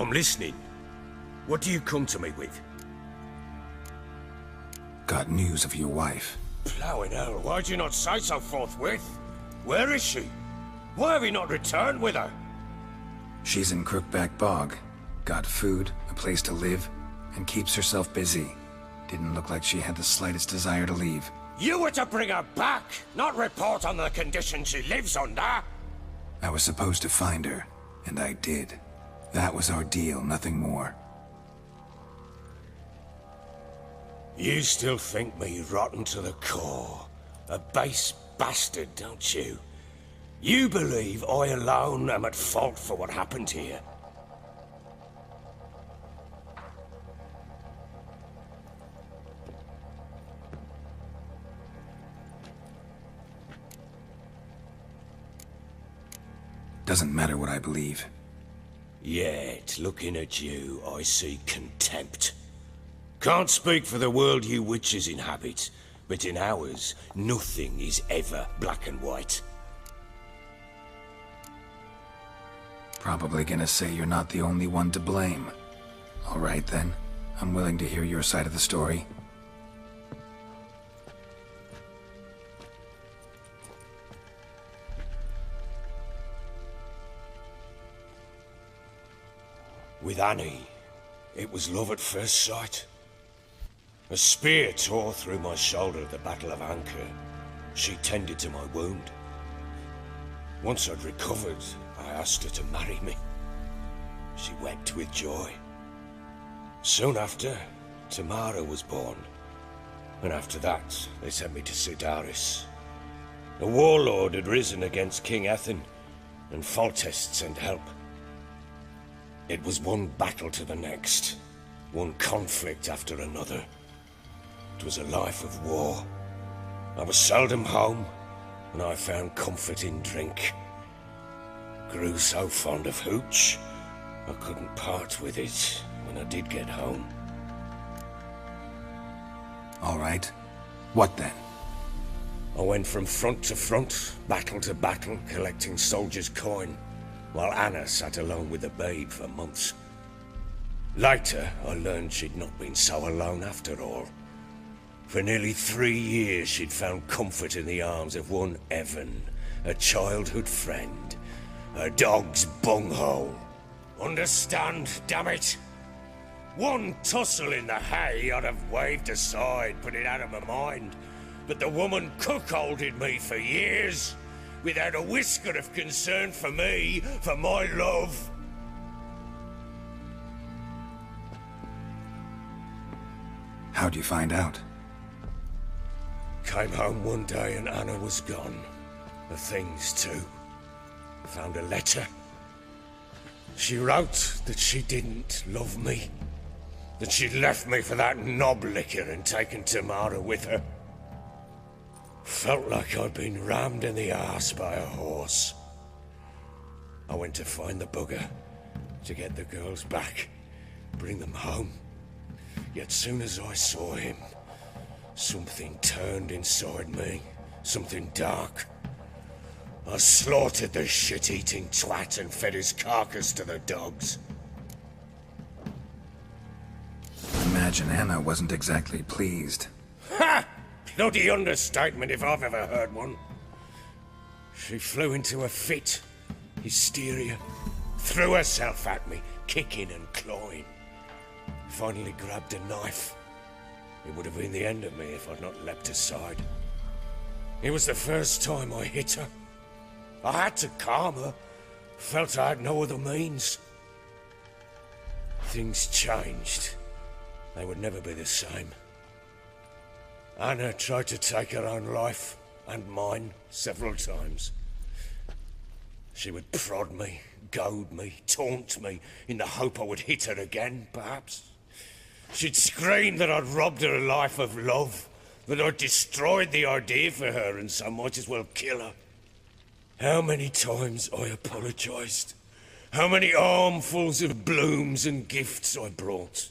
I'm listening. What do you come to me with? Got news of your wife. Plowing hell, why'd you not say so forthwith? Where is she? Why have you not returned with her? She's in Crookback Bog. Got food, a place to live, and keeps herself busy. Didn't look like she had the slightest desire to leave. You were to bring her back, not report on the conditions she lives under. I was supposed to find her, and I did. That was our deal, nothing more. You still think me rotten to the core. A base bastard, don't you? You believe I alone am at fault for what happened here. Doesn't matter what I believe. Yet, looking at you, I see contempt. Can't speak for the world you witches inhabit, but in ours, nothing is ever black and white. Probably gonna say you're not the only one to blame. All right then, I'm willing to hear your side of the story. With Annie, it was love at first sight. A spear tore through my shoulder at the Battle of Anchor. She tended to my wound. Once I'd recovered, I asked her to marry me. She wept with joy. Soon after, Tamara was born. And after that, they sent me to Sidaris. A warlord had risen against King Ethan, and Foltest sent help. It was one battle to the next, one conflict after another. It was a life of war. I was seldom home, and I found comfort in drink. Grew so fond of hooch, I couldn't part with it when I did get home. All right. What then? I went from front to front, battle to battle, collecting soldiers' coin, while Anna sat alone with the babe for months. Later, I learned she'd not been so alone after all. For nearly 3 years, she'd found comfort in the arms of one Evan, a childhood friend, a dog's bunghole. Understand, damn it? One tussle in the hay I'd have waved aside, put it out of my mind. But the woman cuckolded me for years, without a whisker of concern for me, for my love. How'd you find out? Came home one day and Anna was gone. The things too. Found a letter. She wrote that she didn't love me. That she'd left me for that knob licker and taken Tamara with her. Felt like I'd been rammed in the arse by a horse. I went to find the bugger, to get the girls back, bring them home. Yet soon as I saw him, something turned inside me, something dark. I slaughtered the shit-eating twat and fed his carcass to the dogs. Imagine Anna wasn't exactly pleased. Ha! Bloody understatement if I've ever heard one. She flew into a fit, hysteria, threw herself at me, kicking and clawing. Finally grabbed a knife. It would have been the end of me if I'd not leapt aside. It was the first time I hit her. I had to calm her. Felt I had no other means. Things changed. They would never be the same. Anna tried to take her own life, and mine, several times. She would prod me, goad me, taunt me, in the hope I would hit her again, perhaps. She'd scream that I'd robbed her a life of love, that I'd destroyed the idea for her, and so might as well kill her. How many times I apologized. How many armfuls of blooms and gifts I brought.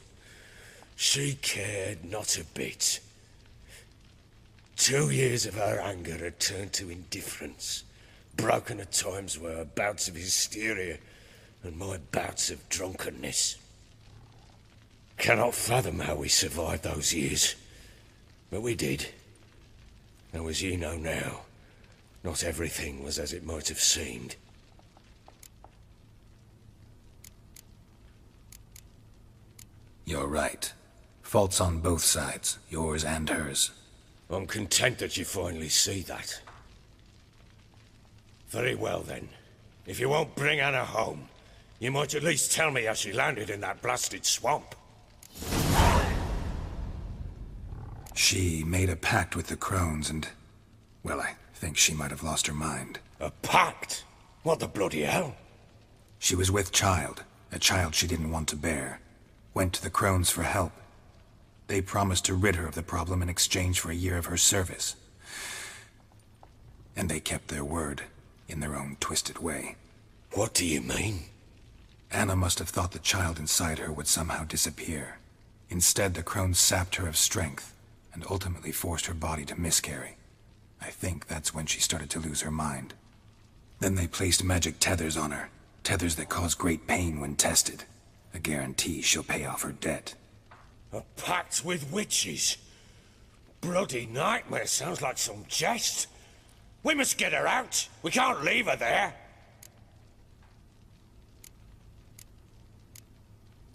She cared not a bit. 2 years of her anger had turned to indifference, broken at times by her bouts of hysteria, and my bouts of drunkenness. Cannot fathom how we survived those years, but we did. Though as ye know now, not everything was as it might have seemed. You're right. Faults on both sides, yours and hers. I'm content that you finally see that. Very well then. If you won't bring Anna home, you might at least tell me how she landed in that blasted swamp. She made a pact with the crones and... well, I think she might have lost her mind. A pact? What the bloody hell? She was with child, a child she didn't want to bear. Went to the crones for help. They promised to rid her of the problem in exchange for a year of her service. And they kept their word, in their own twisted way. What do you mean? Anna must have thought the child inside her would somehow disappear. Instead, the crones sapped her of strength, and ultimately forced her body to miscarry. I think that's when she started to lose her mind. Then they placed magic tethers on her, tethers that cause great pain when tested. A guarantee she'll pay off her debt. A pact with witches? Bloody nightmare, sounds like some jest. We must get her out. We can't leave her there.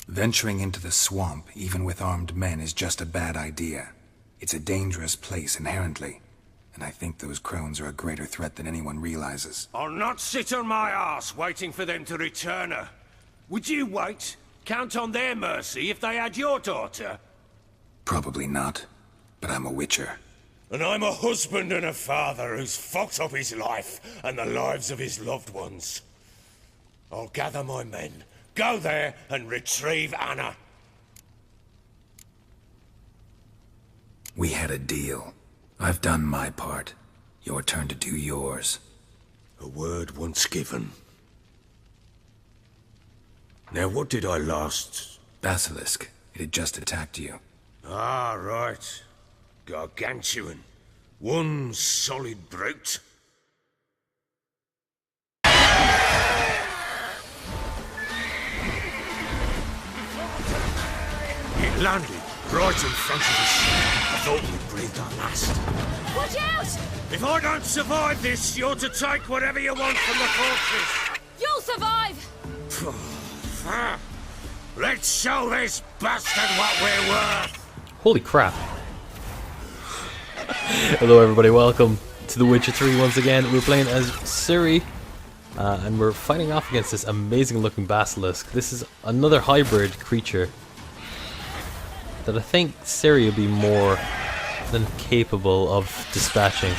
Venturing into the swamp, even with armed men, is just a bad idea. It's a dangerous place inherently, and I think those crones are a greater threat than anyone realizes. I'll not sit on my arse waiting for them to return her. Would you wait? Count on their mercy if they had your daughter? Probably not, but I'm a witcher. And I'm a husband and a father who's fucked up his life and the lives of his loved ones. I'll gather my men, go there and retrieve Anna. We had a deal. I've done my part. Your turn to do yours. A word once given. Now what did I last... Basilisk. It had just attacked you. Ah, right. Gargantuan. One solid brute. It landed right in front of us. I thought we'd breathed our last. Watch out! If I don't survive this, you're to take whatever you want from the fortress. You'll survive! Let's show this bastard what we're worth. Holy crap. Hello everybody, welcome to The Witcher 3 once again. We're playing as CIRI, and we're fighting off against this amazing looking Basilisk. This is another hybrid creature that I think CIRI will be more than capable of dispatching.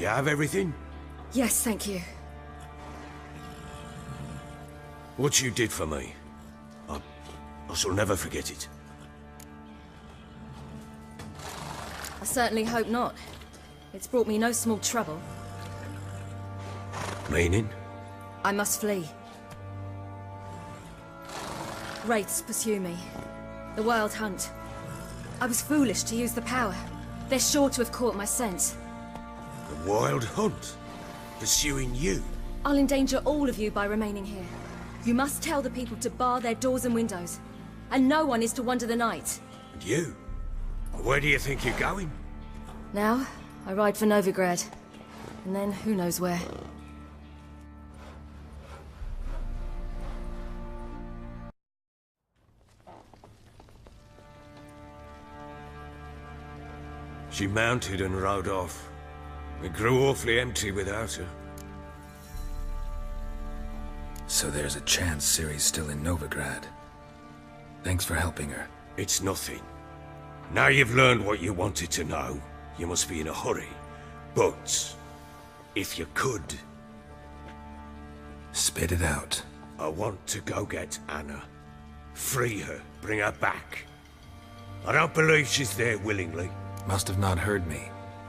You have everything? Yes, thank you. What you did for me, I shall never forget it. I certainly hope not. It's brought me no small trouble. Meaning? I must flee. Wraiths pursue me. The Wild Hunt. I was foolish to use the power. They're sure to have caught my scent. The Wild Hunt? Pursuing you? I'll endanger all of you by remaining here. You must tell the people to bar their doors and windows. And no one is to wander the night. And you? Where do you think you're going? Now, I ride for Novigrad. And then who knows where. She mounted and rode off. It grew awfully empty without her. So there's a chance Ciri's still in Novigrad. Thanks for helping her. It's nothing. Now you've learned what you wanted to know, you must be in a hurry. But, if you could... Spit it out. I want to go get Anna. Free her, bring her back. I don't believe she's there willingly. Must have not heard me.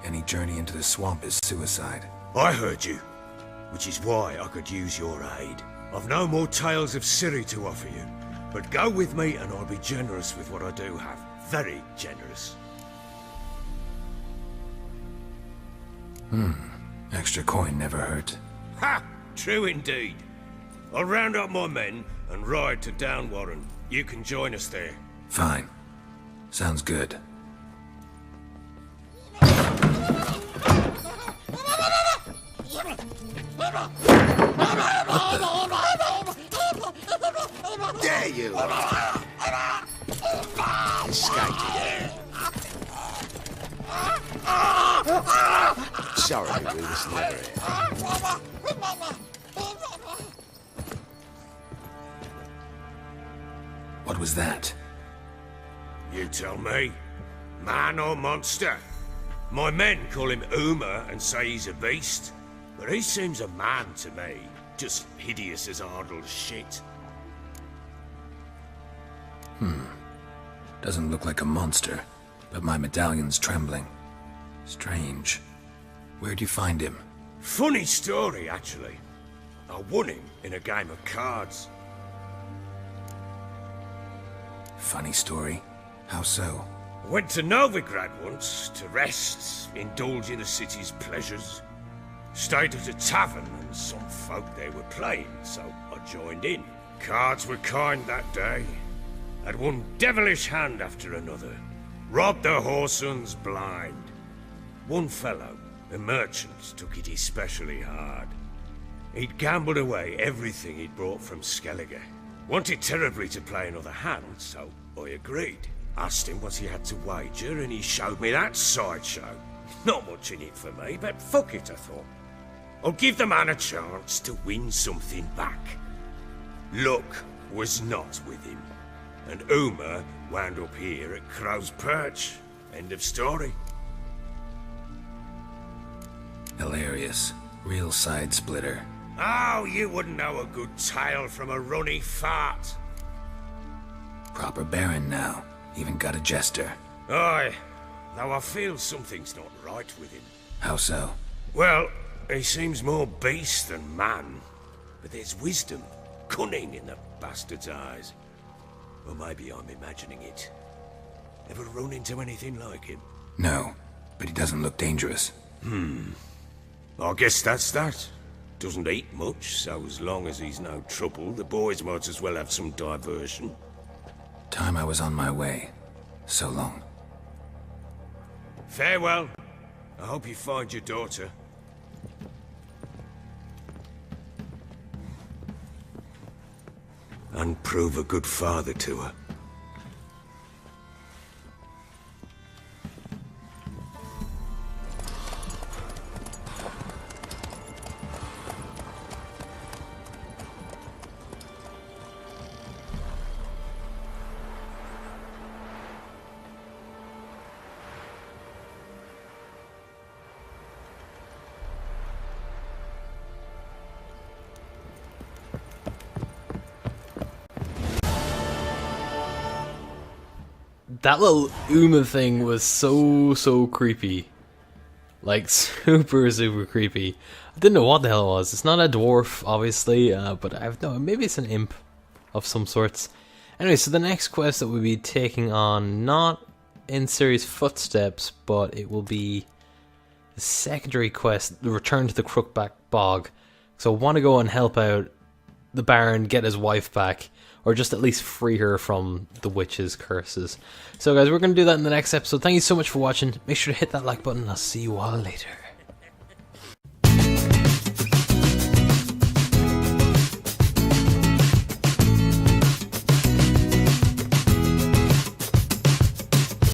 Any journey into the swamp is suicide. I heard you, which is why I could use your aid. I've no more tales of Ciri to offer you, but go with me and I'll be generous with what I do have. Very generous. Extra coin never hurt. Ha! True indeed. I'll round up my men and ride to Downwarren. You can join us there. Fine. Sounds good. There you are! Escaped again. Sorry, we was never here. What was that? You tell me. Man or monster? My men call him Uma and say he's a beast. But he seems a man to me. Just hideous as Ardle's shit. Doesn't look like a monster, but my medallion's trembling. Strange. Where'd you find him? Funny story, actually. I won him in a game of cards. Funny story? How so? I went to Novigrad once to rest, indulge in the city's pleasures. Stayed at a tavern and some folk there were playing, so I joined in. Cards were kind that day. Had one devilish hand after another. Robbed the whoresons blind. One fellow, a merchant, took it especially hard. He'd gambled away everything he'd brought from Skellige. Wanted terribly to play another hand, so I agreed. Asked him what he had to wager, and he showed me that sideshow. Not much in it for me, but fuck it, I thought. I'll give the man a chance to win something back. Luck was not with him, and Uma wound up here at Crow's Perch. End of story. Hilarious. Real side splitter. Oh, you wouldn't know a good tale from a runny fart. Proper baron now. Even got a jester. Aye, though I feel something's not right with him. How so? Well, he seems more beast than man. But there's wisdom, cunning in the bastard's eyes. Or maybe I'm imagining it. Ever run into anything like him? No, but he doesn't look dangerous. I guess that's that. Doesn't eat much, so as long as he's no trouble, the boys might as well have some diversion. Time I was on my way. So long. Farewell. I hope you find your daughter. And prove a good father to her. That little Uma thing was so creepy. Like, super creepy. I didn't know what the hell it was. It's not a dwarf, obviously, but I have no, maybe it's an imp of some sorts. Anyway, so the next quest that we'll be taking on, not in Ciri's footsteps, but it will be the secondary quest, the return to the Crookback Bog. So I want to go and help out the Baron, get his wife back, or just at least free her from the witch's curses. So guys, we're going to do that in the next episode. Thank you so much for watching. Make sure to hit that like button. I'll see you all later.